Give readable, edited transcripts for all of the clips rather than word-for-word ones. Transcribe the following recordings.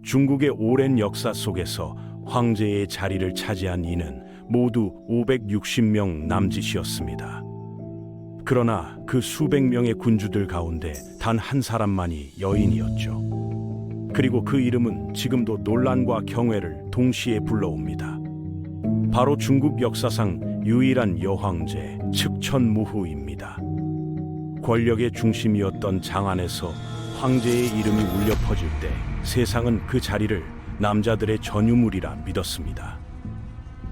중국의 오랜 역사 속에서 황제의 자리를 차지한 이는 모두 560명 남짓이었습니다. 그러나 그 수백 명의 군주들 가운데 단 한 사람만이 여인이었죠. 그리고 그 이름은 지금도 논란과 경외를 동시에 불러옵니다. 바로 중국 역사상 유일한 여황제 측천무후입니다. 권력의 중심이었던 장안에서 황제의 이름이 울려 퍼질 때 세상은 그 자리를 남자들의 전유물이라 믿었습니다.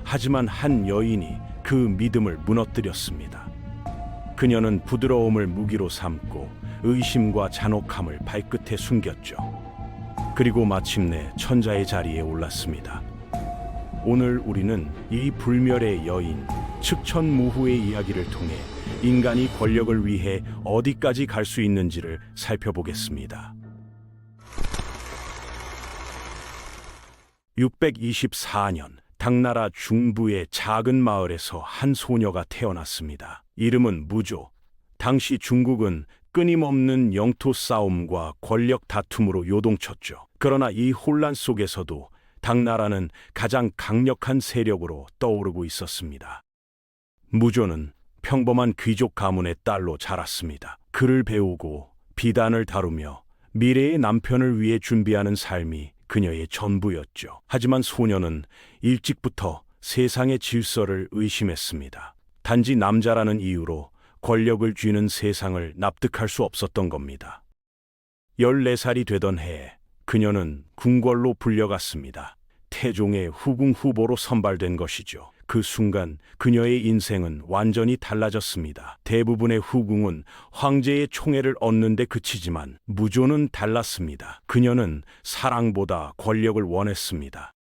하지만 한 여인이 그 믿음을 무너뜨렸습니다. 그녀는 부드러움을 무기로 삼고 의심과 잔혹함을 발끝에 숨겼죠. 그리고 마침내 천자의 자리에 올랐습니다. 오늘 우리는 이 불멸의 여인 측천무후의 이야기를 통해 인간이 권력을 위해 어디까지 갈 수 있는지를 살펴보겠습니다. 624년 당나라 중부의 작은 마을에서 한 소녀가 태어났습니다. 이름은 무조. 당시 중국은 끊임없는 영토 싸움과 권력 다툼으로 요동쳤죠. 그러나 이 혼란 속에서도 당나라는 가장 강력한 세력으로 떠오르고 있었습니다. 무조는 평범한 귀족 가문의 딸로 자랐습니다. 글을 배우고 비단을 다루며 미래의 남편을 위해 준비하는 삶이 그녀의 전부였죠. 하지만 소녀는 일찍부터 세상의 질서를 의심했습니다. 단지 남자라는 이유로 권력을 쥐는 세상을 납득할 수 없었던 겁니다. 14살이 되던 해에 그녀는 궁궐로 불려갔습니다. 태종의 후궁 후보로 선발된 것이죠. 그 순간 그녀의 인생은 완전히 달라졌습니다. 대부분의 후궁은 황제의 총애를 얻는 데 그치지만 무조는 달랐습니다. 그녀는 사랑보다 권력을 원했습니다.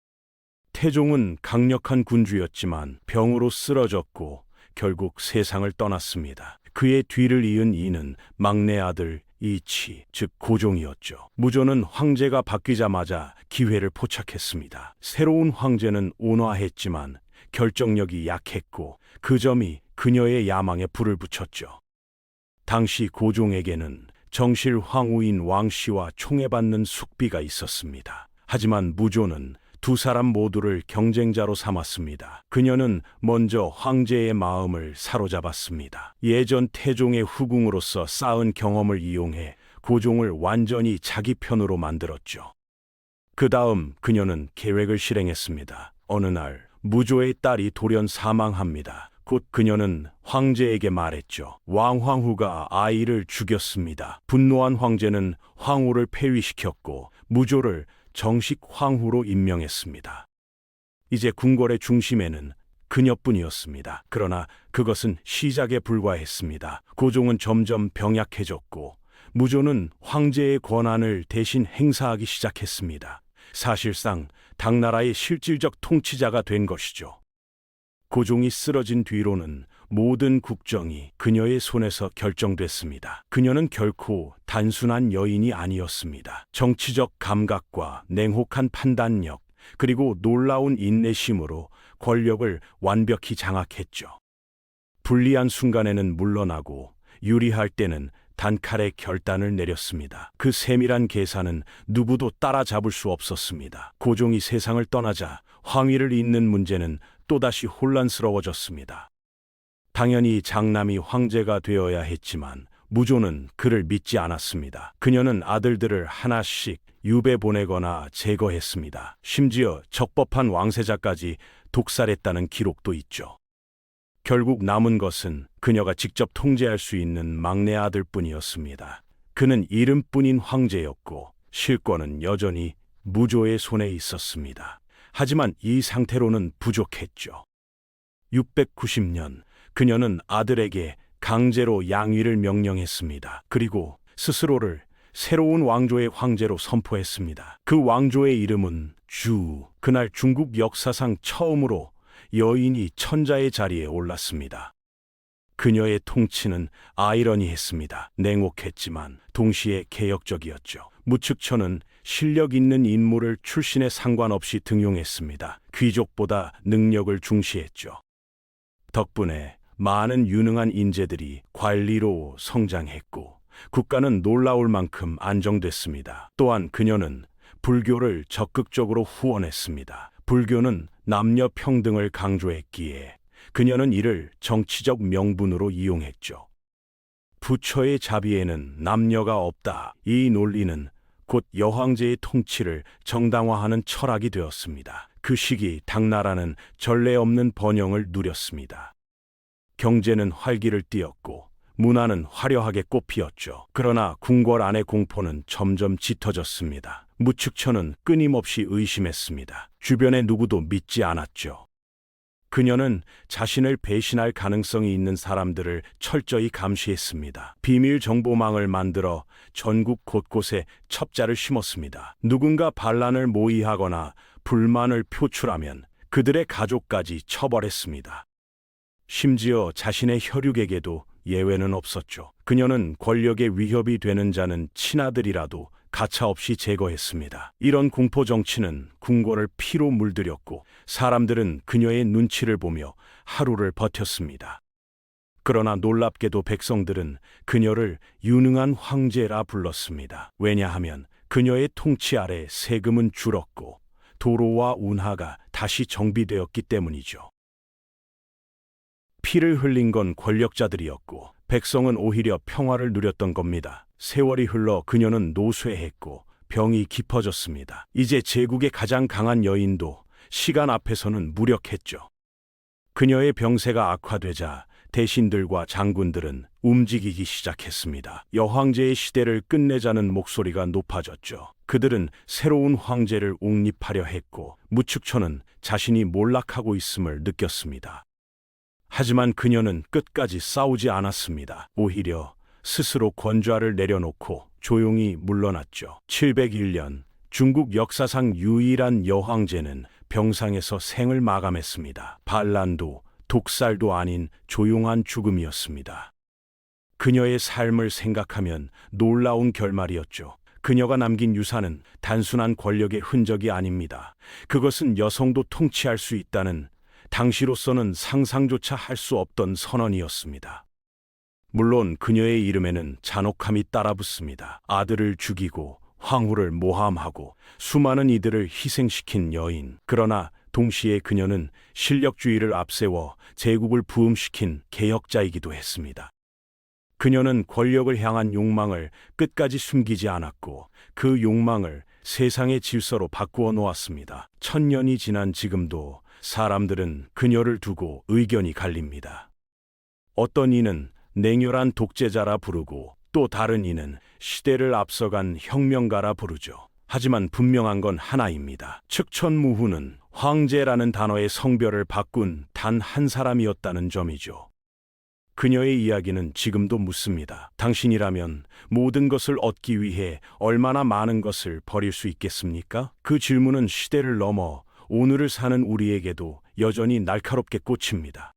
태종은 강력한 군주였지만 병으로 쓰러졌고 결국 세상을 떠났습니다. 그의 뒤를 이은 이는 막내 아들 이치, 즉 고종이었죠. 무조는 황제가 바뀌자마자 기회를 포착했습니다. 새로운 황제는 온화했지만 결정력이 약했고 그 점이 그녀의 야망에 불을 붙였죠. 당시 고종에게는 정실 황후인 왕씨와 총애받는 숙비가 있었습니다. 하지만 무조는 두 사람 모두를 경쟁자로 삼았습니다. 그녀는 먼저 황제의 마음을 사로잡았습니다. 예전 태종의 후궁으로서 쌓은 경험을 이용해 고종을 완전히 자기 편으로 만들었죠. 그 다음 그녀는 계획을 실행했습니다. 어느 날 무조의 딸이 돌연 사망합니다. 곧 그녀는 황제에게 말했죠. 왕황후가 아이를 죽였습니다. 분노한 황제는 황후를 폐위시켰고 무조를 정식 황후로 임명했습니다. 이제 궁궐의 중심에는 그녀뿐이었습니다. 그러나 그것은 시작에 불과했습니다. 고종은 점점 병약해졌고 무조는 황제의 권한을 대신 행사하기 시작했습니다. 사실상 당나라의 실질적 통치자가 된 것이죠. 고종이 쓰러진 뒤로는 모든 국정이 그녀의 손에서 결정됐습니다. 그녀는 결코 단순한 여인이 아니었습니다. 정치적 감각과 냉혹한 판단력, 그리고 놀라운 인내심으로 권력을 완벽히 장악했죠. 불리한 순간에는 물러나고 유리할 때는 단칼에 결단을 내렸습니다. 그 세밀한 계산은 누구도 따라잡을 수 없었습니다. 고종이 세상을 떠나자 황위를 잇는 문제는 또다시 혼란스러워졌습니다. 당연히 장남이 황제가 되어야 했지만 무조는 그를 믿지 않았습니다. 그녀는 아들들을 하나씩 유배 보내거나 제거했습니다. 심지어 적법한 왕세자까지 독살했다는 기록도 있죠. 결국 남은 것은 그녀가 직접 통제할 수 있는 막내 아들뿐이었습니다. 그는 이름뿐인 황제였고 실권은 여전히 무조의 손에 있었습니다. 하지만 이 상태로는 부족했죠. 690년 그녀는 아들에게 강제로 양위를 명령했습니다. 그리고 스스로를 새로운 왕조의 황제로 선포했습니다. 그 왕조의 이름은 주. 그날 중국 역사상 처음으로 여인이 천자의 자리에 올랐습니다. 그녀의 통치는 아이러니했습니다. 냉혹했지만 동시에 개혁적이었죠. 무측천은 실력 있는 인물을 출신에 상관없이 등용했습니다. 귀족보다 능력을 중시했죠. 덕분에 많은 유능한 인재들이 관리로 성장했고 국가는 놀라울 만큼 안정됐습니다. 또한 그녀는 불교를 적극적으로 후원했습니다. 불교는 남녀 평등을 강조했기에 그녀는 이를 정치적 명분으로 이용했죠. 부처의 자비에는 남녀가 없다. 이 논리는 곧 여황제의 통치를 정당화하는 철학이 되었습니다. 그 시기 당나라는 전례 없는 번영을 누렸습니다. 경제는 활기를 띠었고 문화는 화려하게 꽃피었죠. 그러나 궁궐 안의 공포는 점점 짙어졌습니다. 무축처는 끊임없이 의심했습니다. 주변의 누구도 믿지 않았죠. 그녀는 자신을 배신할 가능성이 있는 사람들을 철저히 감시했습니다. 비밀 정보망을 만들어 전국 곳곳에 첩자를 심었습니다. 누군가 반란을 모의하거나 불만을 표출하면 그들의 가족까지 처벌했습니다. 심지어 자신의 혈육에게도 예외는 없었죠. 그녀는 권력에 위협이 되는 자는 친아들이라도 가차없이 제거했습니다. 이런 공포 정치는 궁궐을 피로 물들였고 사람들은 그녀의 눈치를 보며 하루를 버텼습니다. 그러나 놀랍게도 백성들은 그녀를 유능한 황제라 불렀습니다. 왜냐하면 그녀의 통치 아래 세금은 줄었고 도로와 운하가 다시 정비되었기 때문이죠. 피를 흘린 건 권력자들이었고 백성은 오히려 평화를 누렸던 겁니다. 세월이 흘러 그녀는 노쇠했고 병이 깊어졌습니다. 이제 제국의 가장 강한 여인도 시간 앞에서는 무력했죠. 그녀의 병세가 악화되자 대신들과 장군들은 움직이기 시작했습니다. 여황제의 시대를 끝내자는 목소리가 높아졌죠. 그들은 새로운 황제를 옹립하려 했고 무축처는 자신이 몰락하고 있음을 느꼈습니다. 하지만 그녀는 끝까지 싸우지 않았습니다. 오히려 스스로 권좌를 내려놓고 조용히 물러났죠. 701년 중국 역사상 유일한 여황제는 병상에서 생을 마감했습니다. 반란도 독살도 아닌 조용한 죽음이었습니다. 그녀의 삶을 생각하면 놀라운 결말이었죠. 그녀가 남긴 유산은 단순한 권력의 흔적이 아닙니다. 그것은 여성도 통치할 수 있다는 당시로서는 상상조차 할 수 없던 선언이었습니다. 물론 그녀의 이름에는 잔혹함이 따라붙습니다. 아들을 죽이고 황후를 모함하고 수많은 이들을 희생시킨 여인. 그러나 동시에 그녀는 실력주의를 앞세워 제국을 부흥시킨 개혁자이기도 했습니다. 그녀는 권력을 향한 욕망을 끝까지 숨기지 않았고 그 욕망을 세상의 질서로 바꾸어 놓았습니다. 1000년이 지난 지금도 사람들은 그녀를 두고 의견이 갈립니다. 어떤 이는 냉혈한 독재자라 부르고 또 다른 이는 시대를 앞서간 혁명가라 부르죠. 하지만 분명한 건 하나입니다. 측천무후는 황제라는 단어의 성별을 바꾼 단 한 사람이었다는 점이죠. 그녀의 이야기는 지금도 묻습니다. 당신이라면 모든 것을 얻기 위해 얼마나 많은 것을 버릴 수 있겠습니까? 그 질문은 시대를 넘어 오늘을 사는 우리에게도 여전히 날카롭게 꽂힙니다.